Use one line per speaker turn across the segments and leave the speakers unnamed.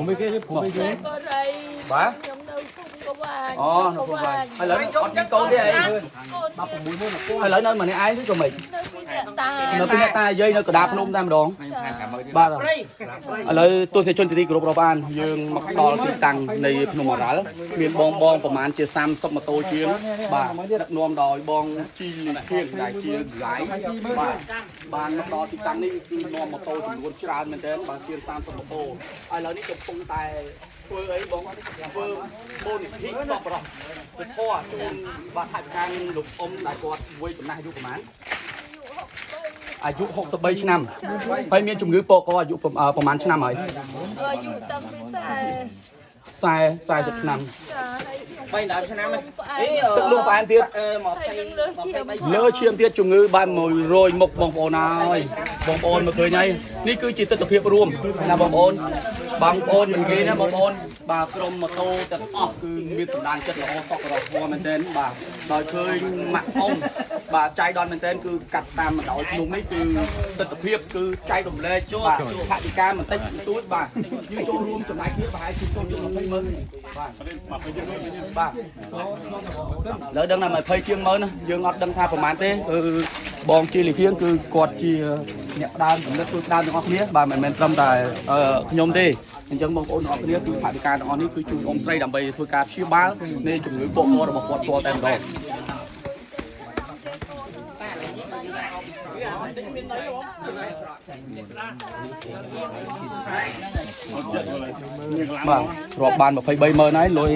ผมไม่เก่งผมไม่เก่ง
bà
อ๋อ
nó không vai hay lấy con câu đi ai hay lấy nơi mà này ai chứ cho mình nó cái ta dây nó cờ đạp nôm tam đòn ba rồi lấy tôi sẽ chôn tí group rồi ban dương mặc đo thì tăng này nôm mà rã miền bong bongประมาณchia sam sắp mà tôi chia bà đặt nôm đòi bong chi thiên đại chia gái bà bà mặc đo thì tăng đi nôm mà tôi thì luôn tràn mình đến bà chia sam sắp mà tôi ai lấy đi chụp phong tài phơi ấy bong phơi bồn hít bọc rồiเป็นพ่อจนบาดหายการหลุดอมได้กอดไว้จนนายอายุประมาณอายุ63ឆ្នាំហើយមានជំងឺពកក៏អាយុប្រមាណឆ្នាំហើយ
អាយុតាំងពី
40ឆ្នាំ
bay đạpឆ្នាំហ្នឹង
ទឹកលូផ្អែមទៀត
មកផ្ទៃ
លើឈាមទៀតជំងឺបាន100មុខបងប្អូនហើយបងប្អូនមកឃើញហើយនេះគឺជាទស្សនវិជ្ជារួមណាបងប្អូនមិនគេណាបងប្អូនបាទក្រុមម៉ូតូទាំងអស់គឺមានសម្ដានចិត្តល្អសក់រស់ធម៌មែនទែនបាទដោយឃើញម៉ាក់អ៊ំបាទចៃដន្យមែនទែនគឺកាត់តាមបណ្ដោយភ្នំនេះគឺទស្សនវិជ្ជាគឺចៃរំលែកបាទថវិកាបន្តិចបន្តួចបាទយើងចូលរួមចំណាយគ្នាប្រហែលជាចូលយក200000បាទលើដឹងថា20ជាងម៉ឺនយើងអត់ដឹងថាប្រហែលទេគឺបងជាលីហៀងគឺគាត់ជាអ្នកដើមកំណត់ជួយដើមទាំងអស់គ្នាបាទមិនមែនត្រឹមតែខ្ញុំទេអញ្ចឹងបងប្អូនទាំងអស់គ្នាគឺផាវិការទាំងអស់នេះគឺជួយអ៊ំស្រីដើម្បីធ្វើការព្យាបាលនៃជំងឺពកករបស់គាត់តែម្ដងបាទរាប់បាន230000ហើយលុយ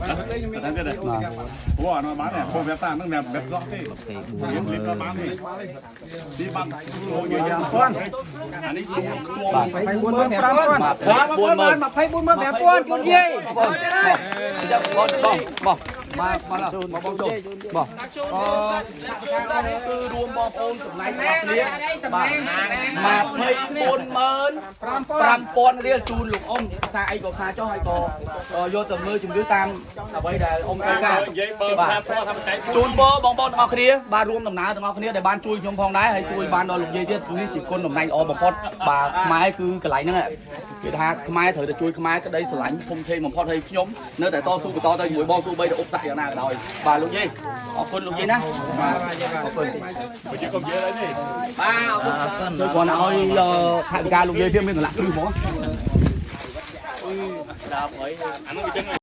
ហ្នឹងគេដែរព្រោះអានោះបានពូវាតាហ្នឹងអ្នកបេះដោះទេយើងលៀបដល់បានទេទីបានចូលយ៉ាងប៉ុនអានេះ
បាទ
24000 5000
24000
ជួនយាយ
ចាំបងមកបងចូលបងគឺរួមបងប្អូនចំណាយទាំងគ្នាបាទ24000 រៀលជូនលោកអ៊ំសារអីក៏ខាចុះហើយក៏យកទៅមើលជំងឺតាមអ្វីដែលអ៊ំត្រូវការ
និយាយបើថាព្រោះថាបច្ច័យ
ជូនពរបងប្អូនទាំងអស់គ្នាបាទរួមដំណើរទាំងអស់គ្នាដែលបានជួយខ្ញុំផងដែរហើយជួយបានដល់លោកយាយទៀតនេះជាគុណតំណែងល្អបំផុតបាទខ្មែរគឺកន្លែងហ្នឹងគេថាខ្មែរត្រូវតែជួយខ្មែរក្តីស្រឡាញ់ធំធេងបំផុតហើយខ្ញុំនៅតែតស៊ូបន្តទៅជាមួយបងទោះបីតែឧបសគ្គយ៉ាងណាក៏ដោយបាទលោកយាយអរគុណលោកយាយណាបាទអរគុណ
បើយើងកុំនិយាយអីទេ
បាទអរគុណជួយគាត់ឲ្យថវិកាលោកយាយទៀតមានកន្លះគ្រឹះហ្មង
ដើមអីអានោះវាចឹង